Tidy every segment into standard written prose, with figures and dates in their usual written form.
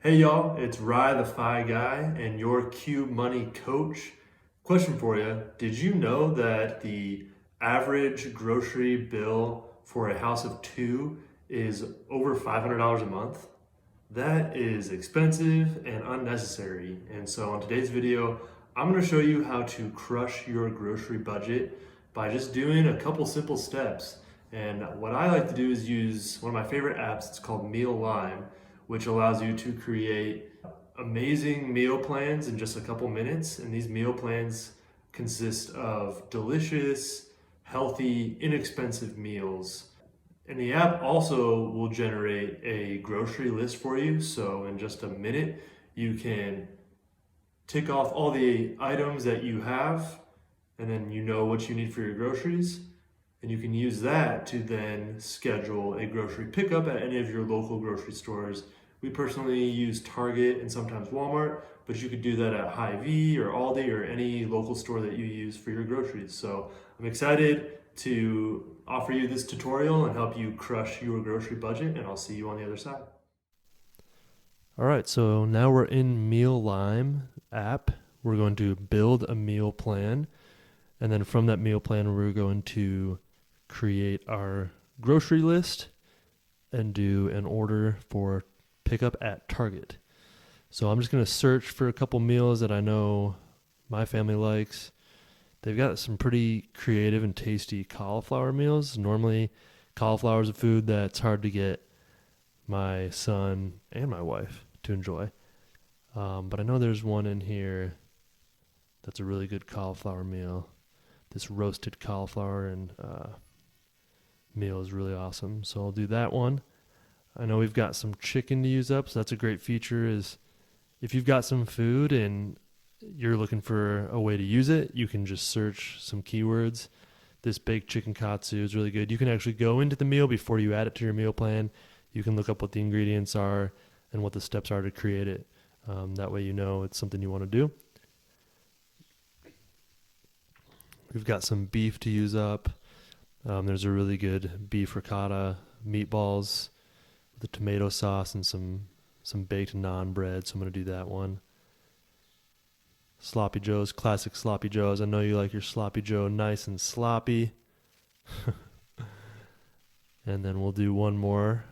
Hey y'all, it's Rye the Fi Guy and your Qube Money coach. Question for you. Did you know that the average grocery bill for a house of two is over $500 a month? That is expensive and unnecessary. And so on today's video, I'm going to show you how to crush your grocery budget by just doing a couple simple steps. And what I like to do is use one of my favorite apps. It's called Meal Lime, which allows you to create amazing meal plans in just a couple minutes. And these meal plans consist of delicious, healthy, inexpensive meals. And the app also will generate a grocery list for you. So in just a minute, you can tick off all the items that you have, and then you know what you need for your groceries. And you can use that to then schedule a grocery pickup at any of your local grocery stores. We personally use Target and sometimes Walmart, but you could do that at Hy-Vee or Aldi or any local store that you use for your groceries. So I'm excited to offer you this tutorial and help you crush your grocery budget, and I'll see you on the other side. All right, so now we're in Meal Lime app. We're going to build a meal plan, and then from that meal plan, we're going to create our grocery list and do an order for pickup at Target. So I'm just going to search for a couple meals that I know my family likes. They've got some pretty creative and tasty cauliflower meals. Normally, cauliflower is a food that's hard to get my son and my wife to enjoy. But I know there's one in here that's a really good cauliflower meal. This roasted cauliflower and meal is really awesome. So I'll do that one. I know we've got some chicken to use up, so that's a great feature is if you've got some food and you're looking for a way to use it, you can just search some keywords. This baked chicken katsu is really good. You can actually go into the meal before you add it to your meal plan. You can look up what the ingredients are and what the steps are to create it. That way you know it's something you want to do. We've got some beef to use up. There's a really good beef ricotta meatballs with a tomato sauce and some baked naan bread, so I'm going to do that one. Sloppy Joe's, classic Sloppy Joe's. I know you like your Sloppy Joe nice and sloppy. And then we'll do one more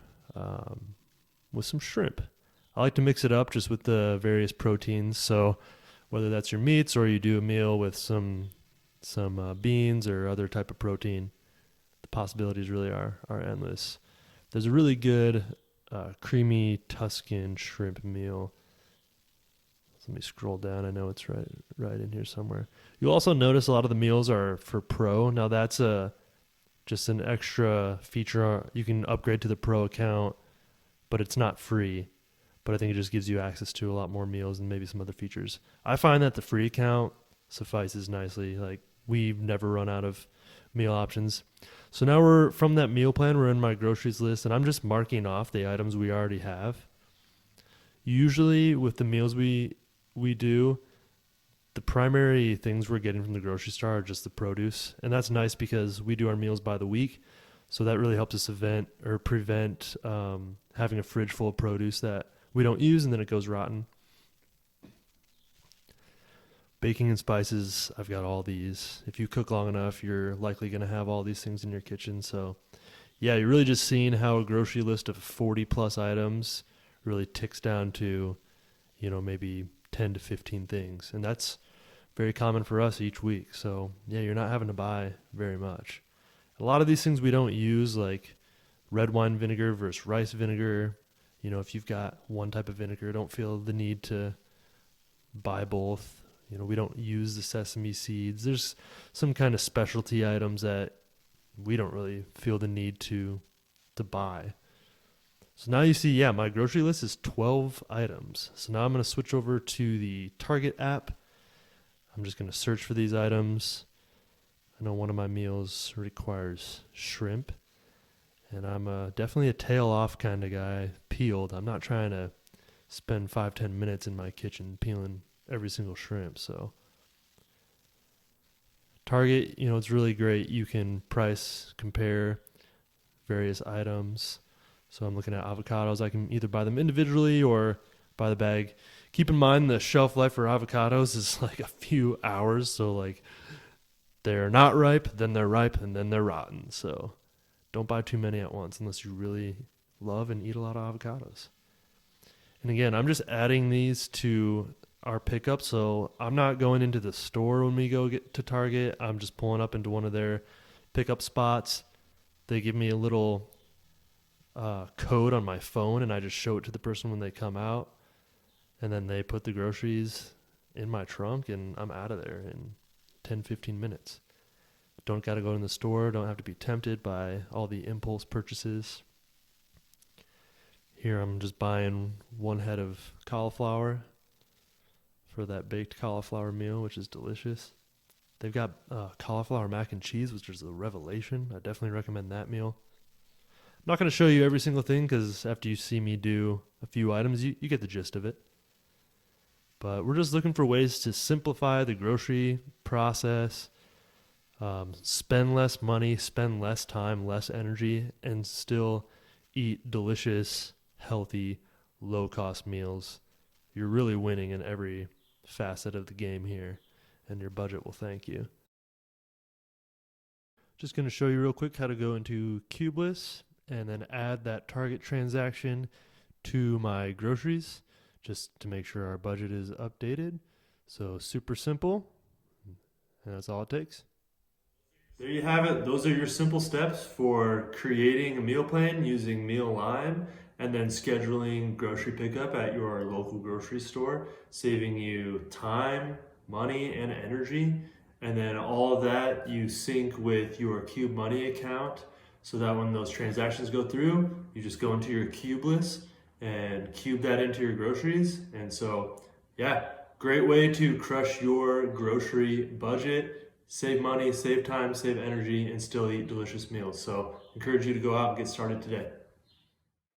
with some shrimp. I like to mix it up just with the various proteins. So whether that's your meats or you do a meal with some beans or other type of protein, the possibilities really are endless. There's a really good creamy Tuscan shrimp meal. Let me scroll down. I know it's right in here somewhere. You'll also notice a lot of the meals are for Pro. Now that's just an extra feature. You can upgrade to the Pro account, but it's not free. But I think it just gives you access to a lot more meals and maybe some other features. I find that the free account suffices nicely. Like we've never run out of meal options. So now we're from that meal plan, we're in my groceries list, and I'm just marking off the items we already have. Usually with the meals we do, the primary things we're getting from the grocery store are just the produce. And that's nice because we do our meals by the week. So that really helps us prevent having a fridge full of produce that we don't use and then it goes rotten. Baking and spices, I've got all these. If you cook long enough, you're likely going to have all these things in your kitchen. So yeah, you're really just seeing how a grocery list of 40 plus items really ticks down to, maybe 10 to 15 things. And that's very common for us each week. So yeah, you're not having to buy very much. A lot of these things we don't use, like red wine vinegar versus rice vinegar. If you've got one type of vinegar, don't feel the need to buy both. We don't use the sesame seeds. There's some kind of specialty items that we don't really feel the need to buy. So now you see, my grocery list is 12 items. So now I'm going to switch over to the Target app. I'm just going to search for these items. I know one of my meals requires shrimp, and I'm definitely a tail off kind of guy, peeled. I'm not trying to spend 5-10 minutes in my kitchen peeling every single shrimp. So Target, it's really great. You can price compare various items. So I'm looking at avocados. I can either buy them individually or by the bag. Keep in mind the shelf life for avocados is like a few hours, so like they're not ripe, then they're ripe, and then they're rotten. So don't buy too many at once unless you really love and eat a lot of avocados. And again, I'm just adding these to our pickup, so I'm not going into the store when we go get to Target. I'm just pulling up into one of their pickup spots. They give me a little code on my phone, and I just show it to the person when they come out. And then they put the groceries in my trunk, and I'm out of there in 10, 15 minutes. Don't got to go in the store. Don't have to be tempted by all the impulse purchases. Here I'm just buying 1 head of cauliflower for that baked cauliflower meal, which is delicious. They've got cauliflower mac and cheese, which is a revelation. I definitely recommend that meal. I'm not going to show you every single thing because after you see me do a few items, you get the gist of it. But we're just looking for ways to simplify the grocery process, spend less money, spend less time, less energy, and still eat delicious, healthy, low-cost meals. You're really winning in every facet of the game here, and your budget will thank you. Just going to show you real quick how to go into Qubeless and then add that Target transaction to my groceries, just to make sure our budget is updated. So super simple, and that's all it takes. There you have it. Those are your simple steps for creating a meal plan using Meal Line and then scheduling grocery pickup at your local grocery store, saving you time, money, and energy. And then all of that you sync with your Qube Money account so that when those transactions go through, you just go into your Qubeless and cube that into your groceries. And so, yeah, great way to crush your grocery budget, save money, save time, save energy, and still eat delicious meals. So, encourage you to go out and get started today.